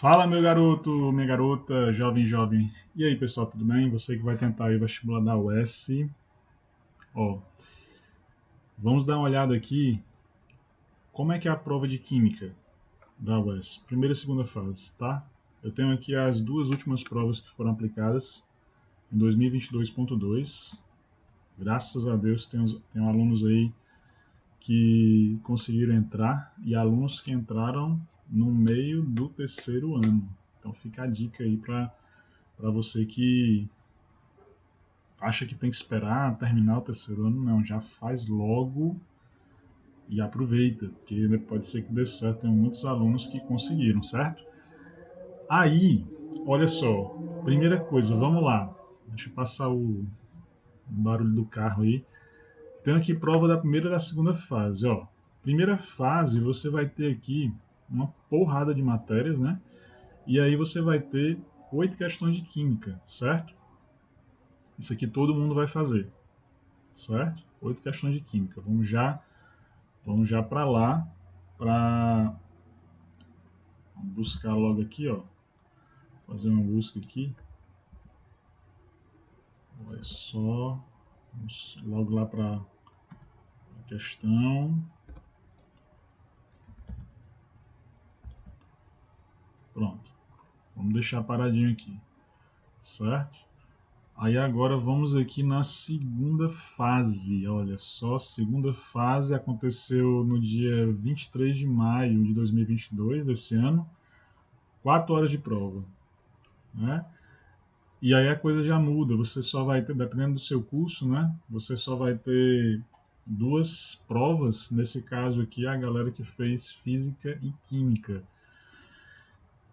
Fala, meu garoto, minha garota, jovem, jovem. E aí, pessoal, tudo bem? Você que vai tentar aí o vestibular da UES. Ó, vamos dar uma olhada aqui como é que é a prova de Química da UES. Primeira e segunda fase, tá? Eu tenho aqui as duas últimas provas que foram aplicadas em 2022.2. Graças a Deus tem alunos aí que conseguiram entrar e alunos que entraram no meio do terceiro ano. Então fica a dica aí para você que acha que tem que esperar terminar o terceiro ano, não, já faz logo e aproveita, porque pode ser que dê certo, tem muitos alunos que conseguiram, certo? Aí, olha só, primeira coisa, vamos lá, deixa eu passar o barulho do carro aí, tem aqui prova da primeira e da segunda fase, ó, primeira fase você vai ter aqui uma porrada de matérias, né, e aí você vai ter 8 questões de química, certo? Isso aqui todo mundo vai fazer, certo? 8 questões de química. Vamos já para lá para buscar logo aqui, ó. Fazer uma busca aqui. Olha só. Vamos logo lá para a questão. Pronto. Vamos deixar paradinho aqui, certo? Aí agora vamos aqui na segunda fase. Olha só, segunda fase aconteceu no dia 23 de maio de 2022 desse ano. 4 horas de prova, né? E aí a coisa já muda, você só vai ter, dependendo do seu curso, né? Você só vai ter duas provas, nesse caso aqui a galera que fez física e química.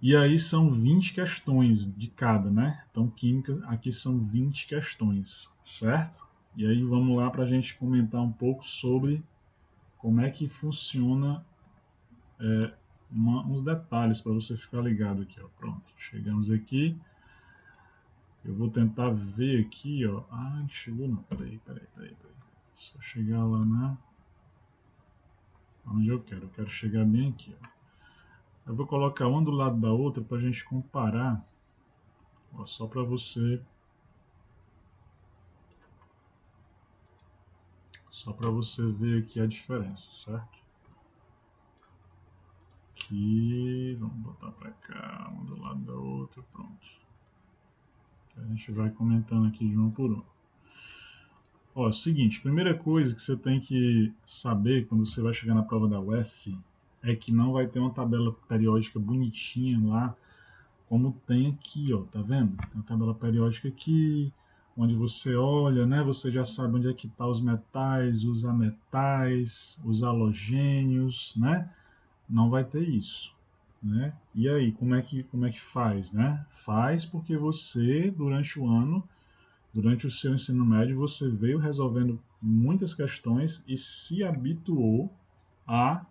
E aí são 20 questões de cada, né? Então química aqui são 20 questões, certo? E aí vamos lá para a gente comentar um pouco sobre como é que funciona uns detalhes para você ficar ligado aqui, ó. Pronto, chegamos aqui. Eu vou tentar ver aqui, ó. Ah, chegou não. Peraí. Só chegar lá onde eu quero. Eu quero chegar bem aqui, ó. Eu vou colocar uma do lado da outra para a gente comparar. Ó, só para você ver aqui a diferença, certo? Aqui, vamos botar para cá, uma do lado da outra, pronto. A gente vai comentando aqui de uma por uma. Ó, seguinte, primeira coisa que você tem que saber quando você vai chegar na prova da UES é que não vai ter uma tabela periódica bonitinha lá, como tem aqui, ó, tá vendo? Tem uma tabela periódica aqui, onde você olha, né? Você já sabe onde é que tá os metais, os ametais, os halogênios, né? Não vai ter isso, né? E aí, como é que faz, né? Faz porque você, durante o ano, durante o seu ensino médio, você veio resolvendo muitas questões e se habituou a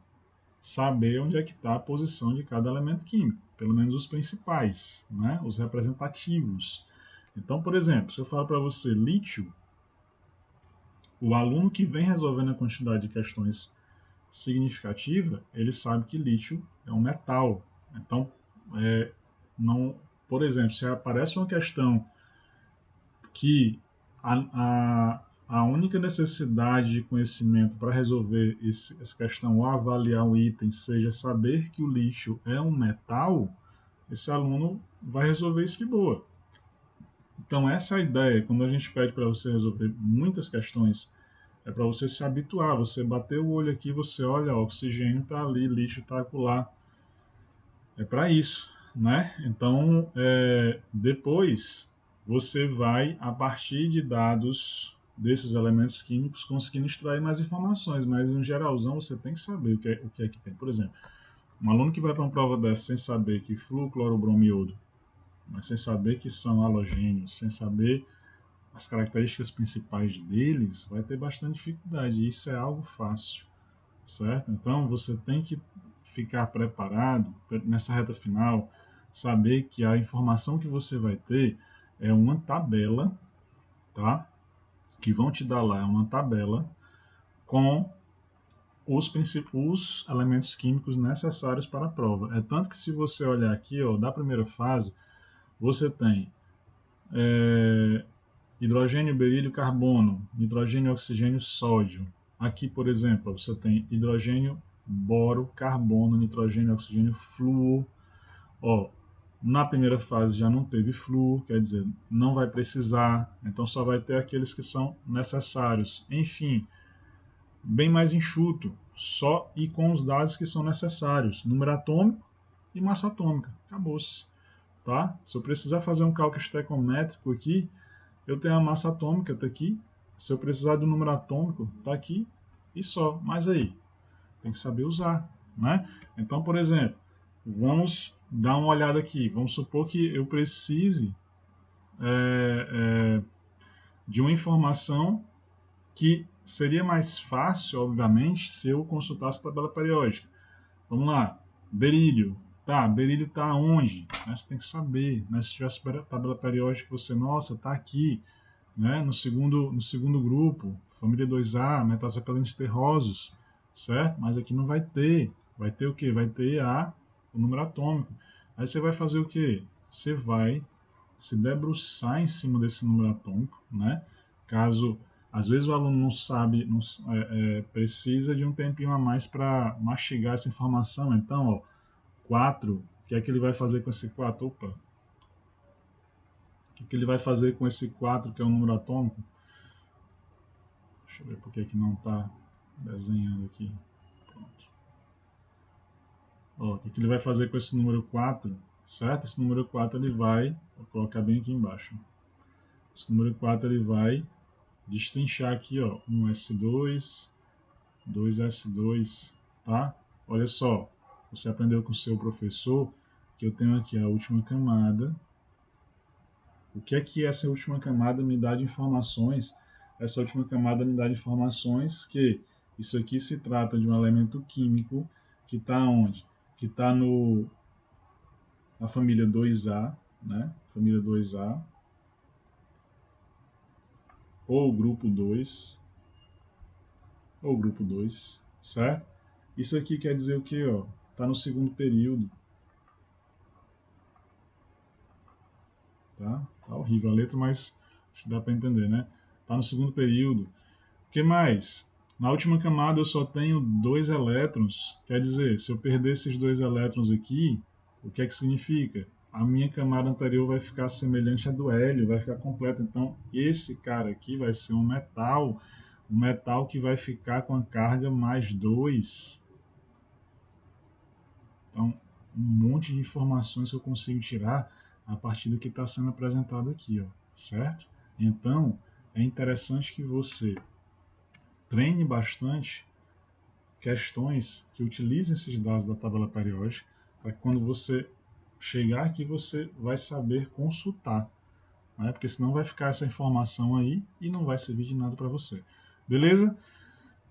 saber onde é que está a posição de cada elemento químico, pelo menos os principais, né? Os representativos. Então, por exemplo, se eu falar para você lítio, o aluno que vem resolvendo a quantidade de questões significativa, ele sabe que lítio é um metal. Então, não, por exemplo, se aparece uma questão que a única necessidade de conhecimento para resolver essa questão ou avaliar um item seja saber que o lítio é um metal, esse aluno vai resolver isso de boa. Então, essa é a ideia. Quando a gente pede para você resolver muitas questões, é para você se habituar. Você bater o olho aqui, você olha, ó, oxigênio está ali, lítio está acolá. É para isso, né? Então, depois você vai, a partir de dados desses elementos químicos, conseguindo extrair mais informações, mas no geralzão você tem que saber o que é que tem. Por exemplo, um aluno que vai para uma prova dessa sem saber que flúor, cloro, bromo e iodo, mas sem saber que são halogênios, sem saber as características principais deles, vai ter bastante dificuldade. E isso é algo fácil, certo? Então você tem que ficar preparado nessa reta final, saber que a informação que você vai ter é uma tabela, tá? Que vão te dar lá é uma tabela com os elementos químicos necessários para a prova. É tanto que se você olhar aqui, ó, da primeira fase, você tem hidrogênio, berílio, carbono, nitrogênio, oxigênio, sódio. Aqui, por exemplo, você tem hidrogênio, boro, carbono, nitrogênio, oxigênio, flúor. Ó, na primeira fase já não teve flúor, quer dizer, não vai precisar, então só vai ter aqueles que são necessários. Enfim, bem mais enxuto, só e com os dados que são necessários, número atômico e massa atômica, acabou-se. Tá? Se eu precisar fazer um cálculo estequiométrico aqui, eu tenho a massa atômica, está aqui. Se eu precisar do número atômico, está aqui e só. Mas aí, tem que saber usar, né? Então, por exemplo, vamos dar uma olhada aqui. Vamos supor que eu precise de uma informação que seria mais fácil, obviamente, se eu consultasse a tabela periódica. Vamos lá, berílio. Tá, berílio está onde? Você tem que saber. Né? Se tivesse tabela periódica, você, nossa, está aqui. Né? No segundo grupo, família 2A, metais alcalinos terrosos, certo? Mas aqui não vai ter. Vai ter o quê? Vai ter o número atômico. Aí você vai fazer o quê? Você vai se debruçar em cima desse número atômico, né? Caso, às vezes o aluno não sabe, não, precisa de um tempinho a mais para mastigar essa informação. Então, ó, 4, o que é que ele vai fazer com esse 4? Opa, o que ele vai fazer com esse 4, que é o número atômico? Deixa eu ver porque que não está desenhando aqui. Pronto. Ó, o que ele vai fazer com esse número 4, certo? Esse número 4 ele vai, vou colocar bem aqui embaixo. Esse número 4 ele vai destrinchar aqui, ó, um S2, 2S2, tá? Olha só, você aprendeu com o seu professor que eu tenho aqui a última camada. O que é que essa última camada me dá de informações? Essa última camada me dá de informações que isso aqui se trata de um elemento químico que está onde? Que está na família 2A, né? Família 2A, ou grupo 2, ou grupo 2, certo? Isso aqui quer dizer o quê? Está no segundo período. Tá horrível a letra, mas acho que dá para entender, né? Está no segundo período. O que mais? Na última camada eu só tenho 2 elétrons. Quer dizer, se eu perder esses 2 elétrons aqui, o que é que significa? A minha camada anterior vai ficar semelhante à do hélio, vai ficar completa. Então, esse cara aqui vai ser um metal que vai ficar com a carga mais 2. Então, um monte de informações que eu consigo tirar a partir do que está sendo apresentado aqui, ó, certo? Então, é interessante que você treine bastante questões que utilizem esses dados da tabela periódica, para que quando você chegar aqui você vai saber consultar, né? Porque senão vai ficar essa informação aí e não vai servir de nada para você. Beleza?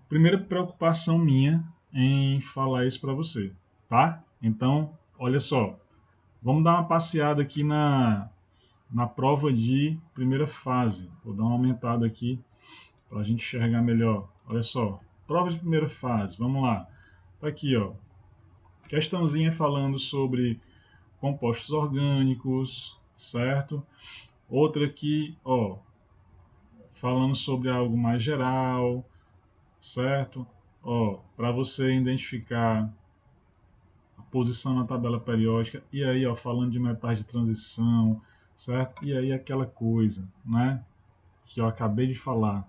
Primeira preocupação minha em falar isso para você, tá? Então, olha só, vamos dar uma passeada aqui na prova de primeira fase. Vou dar uma aumentada aqui para a gente enxergar melhor. Olha só, prova de primeira fase, vamos lá. Tá aqui, ó. Questãozinha falando sobre compostos orgânicos, certo? Outra aqui, ó, falando sobre algo mais geral, certo? Ó, para você identificar a posição na tabela periódica, e aí, ó, falando de metais de transição, certo? E aí aquela coisa, né, que eu acabei de falar.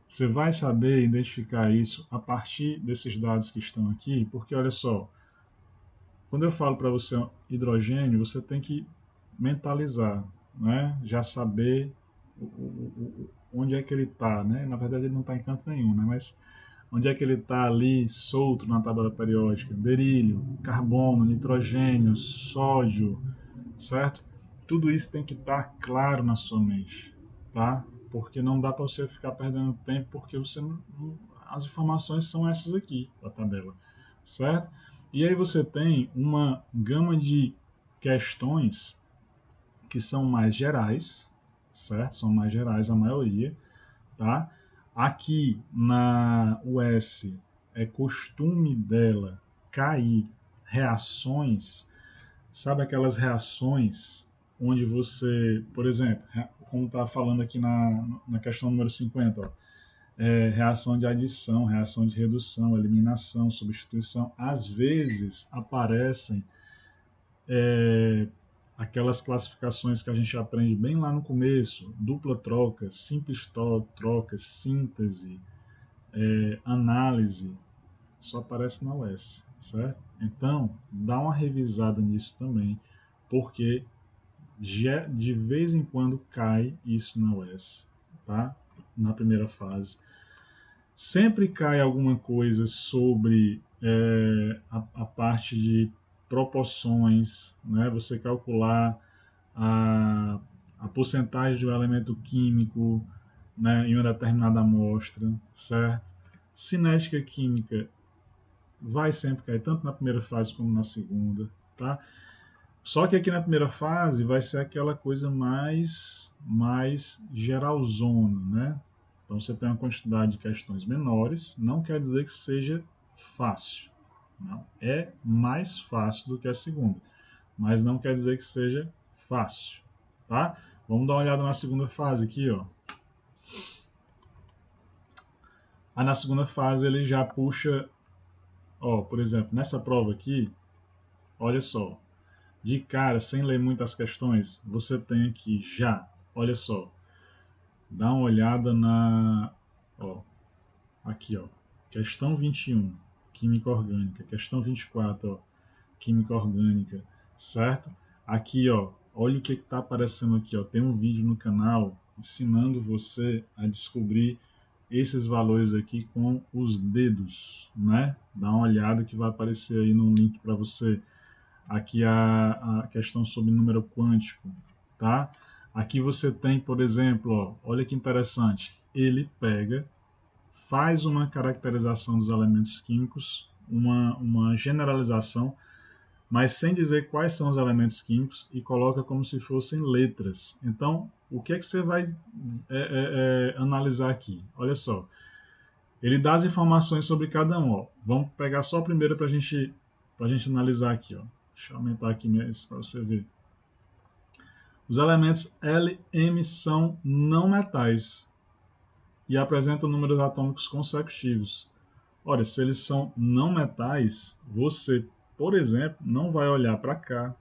Você vai saber identificar isso a partir desses dados que estão aqui, porque olha só, quando eu falo para você hidrogênio, você tem que mentalizar, né? Já saber onde é que ele está, né? Na verdade ele não está em canto nenhum, né? Mas onde é que ele está ali solto na tabela periódica? Berílio, carbono, nitrogênio, sódio, certo? Tudo isso tem que estar claro na sua mente, tá? Porque não dá para você ficar perdendo tempo, porque você as informações são essas aqui da tabela, certo? E aí você tem uma gama de questões que são mais gerais, certo? São mais gerais a maioria, tá? Aqui na US é costume dela cair reações, sabe aquelas reações onde você, por exemplo, como está falando aqui na questão número 50, ó, reação de adição, reação de redução, eliminação, substituição, às vezes aparecem aquelas classificações que a gente aprende bem lá no começo, dupla troca, simples troca, síntese, análise, só aparece na UES, certo? Então, dá uma revisada nisso também, porque de vez em quando cai isso na UES, tá? Na primeira fase. Sempre cai alguma coisa sobre a parte de proporções, né? Você calcular a porcentagem de um elemento químico, né, em uma determinada amostra, certo? Cinética química vai sempre cair, tanto na primeira fase como na segunda, tá? Só que aqui na primeira fase vai ser aquela coisa mais geralzona, né? Então você tem uma quantidade de questões menores, não quer dizer que seja fácil. Não. É mais fácil do que a segunda, mas não quer dizer que seja fácil, tá? Vamos dar uma olhada na segunda fase aqui, ó. Aí na segunda fase ele já puxa, ó, por exemplo, nessa prova aqui, olha só, de cara, sem ler muitas questões, você tem aqui já, olha só, dá uma olhada ó, aqui, ó, questão 21, química orgânica, questão 24, ó, química orgânica, certo? Aqui, ó, olha o que está aparecendo aqui, ó, tem um vídeo no canal ensinando você a descobrir esses valores aqui com os dedos, né? Dá uma olhada que vai aparecer aí no link para você. Aqui a questão sobre número quântico, tá? Aqui você tem, por exemplo, ó, olha que interessante, ele pega, faz uma caracterização dos elementos químicos, uma generalização, mas sem dizer quais são os elementos químicos e coloca como se fossem letras. Então, o que é que você vai analisar aqui? Olha só, ele dá as informações sobre cada um. Ó. Vamos pegar só a primeira para a gente analisar aqui. Ó. Deixa eu aumentar aqui para você ver. Os elementos L e M são não metais e apresentam números atômicos consecutivos. Ora, se eles são não metais, você, por exemplo, não vai olhar para cá,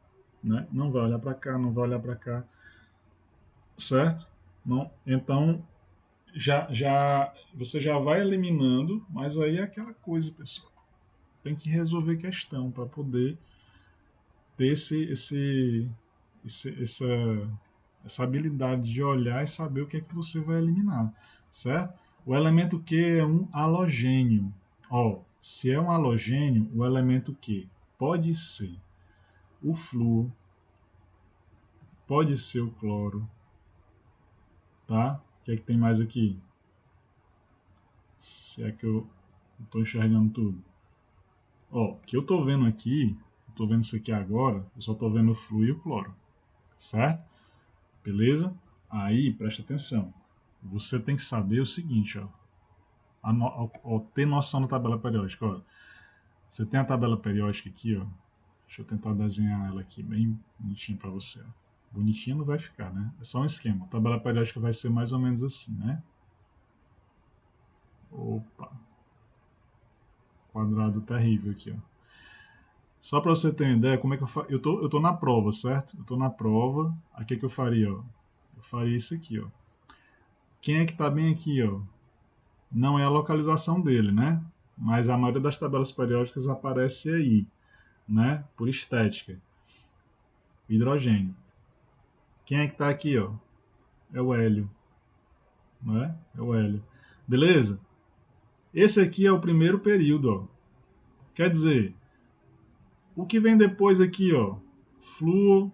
né? Não vai olhar para cá, não vai olhar para cá, certo? Não? Então, você já vai eliminando, mas aí é aquela coisa, pessoal. Tem que resolver questão para poder ter essa habilidade de olhar e saber o que é que você vai eliminar, certo? O elemento Q é um halogênio. Ó, se é um halogênio, o elemento Q pode ser o flúor, pode ser o cloro, tá? O que é que tem mais aqui? Se é que eu estou enxergando tudo. Ó, o que eu estou vendo aqui, estou vendo isso aqui agora, eu só estou vendo o flúor e o cloro, certo? Beleza? Aí, presta atenção. Você tem que saber o seguinte, ó. Ter noção da tabela periódica, ó. Você tem a tabela periódica aqui, ó. Deixa eu tentar desenhar ela aqui bem bonitinha para você. Ó. Bonitinha não vai ficar, né? É só um esquema. A tabela periódica vai ser mais ou menos assim, né? Opa. Quadrado terrível aqui, ó. Só para você ter uma ideia, como é que eu faço? Eu tô na prova, certo? Eu tô na prova. Aqui é que eu faria, ó. Eu faria isso aqui, ó. Quem é que tá bem aqui, ó? Não é a localização dele, né? Mas a maioria das tabelas periódicas aparece aí, né? Por estética. Hidrogênio. Quem é que está aqui, ó? É o hélio, né? É o hélio. Beleza? Esse aqui é o primeiro período, ó. Quer dizer, o que vem depois aqui, ó? Flúor,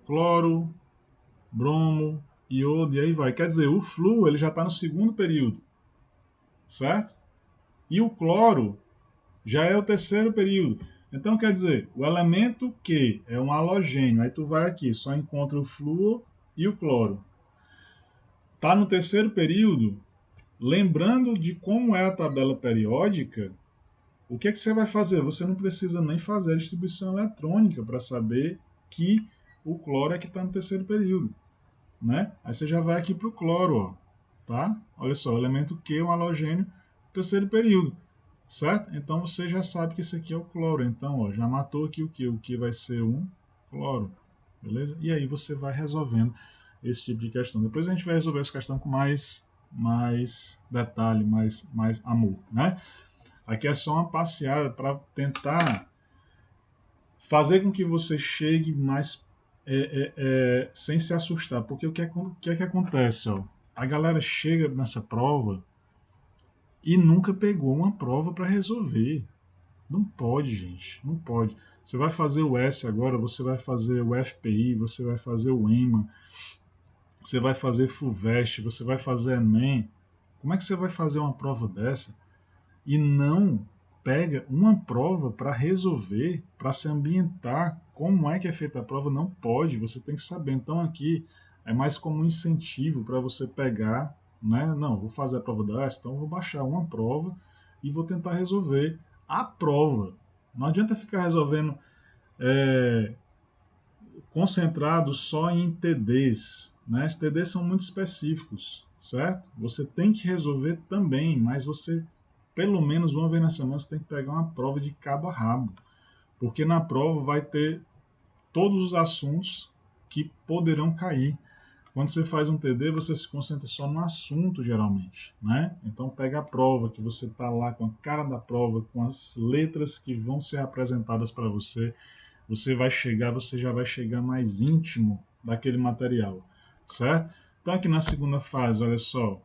cloro, bromo, iodo e aí vai. Quer dizer, o flúor ele já está no segundo período, certo? E o cloro já é o terceiro período. Então, quer dizer, o elemento Q é um halogênio. Aí tu vai aqui, só encontra o flúor e o cloro. Tá no terceiro período, lembrando de como é a tabela periódica, O que é que você vai fazer? Você não precisa nem fazer a distribuição eletrônica para saber que o cloro é que está no terceiro período, né? Aí você já vai aqui para o cloro, ó, tá? Olha só, o elemento Q, um halogênio, terceiro período, certo? Então você já sabe que esse aqui é o cloro. Então, ó, já matou aqui o Q. O Q vai ser um cloro, beleza? E aí você vai resolvendo esse tipo de questão. Depois a gente vai resolver essa questão com mais detalhe, mais amor, né? Aqui é só uma passeada para tentar fazer com que você chegue mais sem se assustar. Porque o que é que acontece? Ó? A galera chega nessa prova e nunca pegou uma prova para resolver. Não pode, gente. Não pode. Você vai fazer o S agora, você vai fazer o FPI, você vai fazer o EMA, você vai fazer FUVEST, você vai fazer ENEM. Como é que você vai fazer uma prova dessa e não pega uma prova para resolver, para se ambientar como é que é feita a prova? Não pode, você tem que saber. Então aqui é mais como um incentivo para você pegar, né? Não, vou fazer a prova dessa, então vou baixar uma prova e vou tentar resolver a prova. Não adianta ficar resolvendo é, concentrado só em TDs, né? Os TDs são muito específicos, certo? Você tem que resolver também, mas você, pelo menos uma vez na semana, você tem que pegar uma prova de cabo a rabo, porque na prova vai ter todos os assuntos que poderão cair. Quando você faz um TD, você se concentra só no assunto, geralmente, né? Então pega a prova, que você está lá com a cara da prova, com as letras que vão ser apresentadas para você, você já vai chegar mais íntimo daquele material, certo? Então aqui na segunda fase, olha só,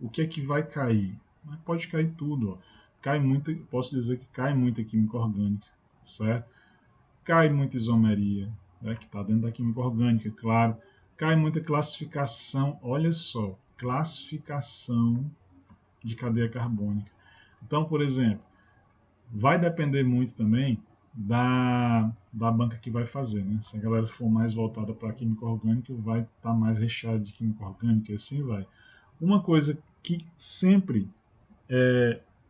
o que é que vai cair? Pode cair tudo, ó. Cai muito, posso dizer que cai muita química orgânica, certo? Cai muita isomeria, né, que está dentro da química orgânica, claro. Cai muita classificação, olha só, classificação de cadeia carbônica. Então, por exemplo, vai depender muito também da banca que vai fazer, né? Se a galera for mais voltada para a química orgânica, vai estar mais recheada de química orgânica e assim vai. Uma coisa que sempre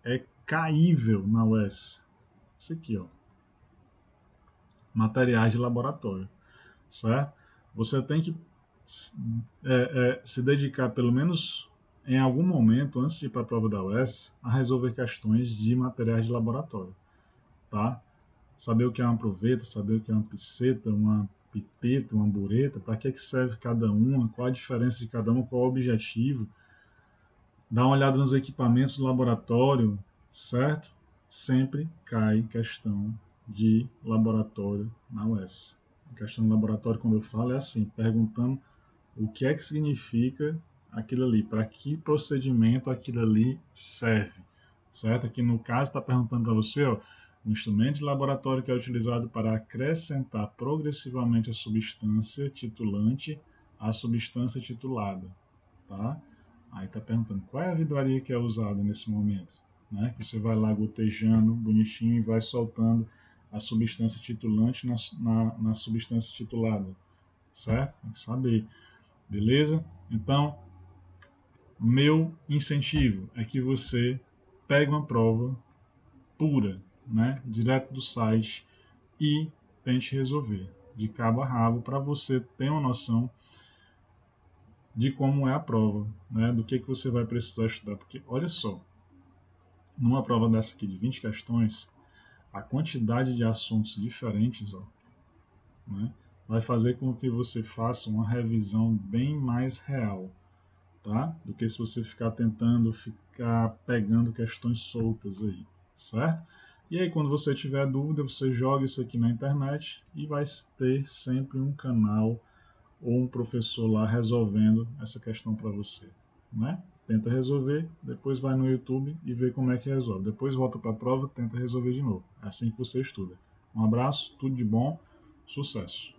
é caível na UES, isso aqui, ó, materiais de laboratório, certo? Você tem que se dedicar pelo menos em algum momento, antes de ir para a prova da UES, a resolver questões de materiais de laboratório, tá? Saber o que é uma proveta, saber o que é uma piceta, uma pipeta, uma bureta, para que serve cada uma, qual a diferença de cada uma, qual o objetivo, dar uma olhada nos equipamentos do laboratório, certo? Sempre cai questão de laboratório na UES. A questão de laboratório, quando eu falo, é assim, perguntando o que é que significa aquilo ali, para que procedimento aquilo ali serve, certo? Aqui no caso está perguntando para você, ó, um instrumento de laboratório que é utilizado para acrescentar progressivamente a substância titulante à substância titulada, tá? Aí está perguntando qual é a vidraria que é usada nesse momento, né? Que você vai lá gotejando bonitinho e vai soltando a substância titulante na substância titulada, certo? Tem que saber, beleza? Então, meu incentivo é que você pegue uma prova pura, né? Direto do site e tente resolver de cabo a rabo para você ter uma noção de como é a prova, né? Do que você vai precisar estudar. Porque, olha só, numa prova dessa aqui de 20 questões, a quantidade de assuntos diferentes, ó, né, vai fazer com que você faça uma revisão bem mais real, tá? Do que se você ficar tentando ficar pegando questões soltas aí, certo? E aí, quando você tiver dúvida, você joga isso aqui na internet e vai ter sempre um canal ou um professor lá resolvendo essa questão para você, né? Tenta resolver, depois vai no YouTube e vê como é que resolve. Depois volta para a prova, tenta resolver de novo. É assim que você estuda. Um abraço, tudo de bom, sucesso!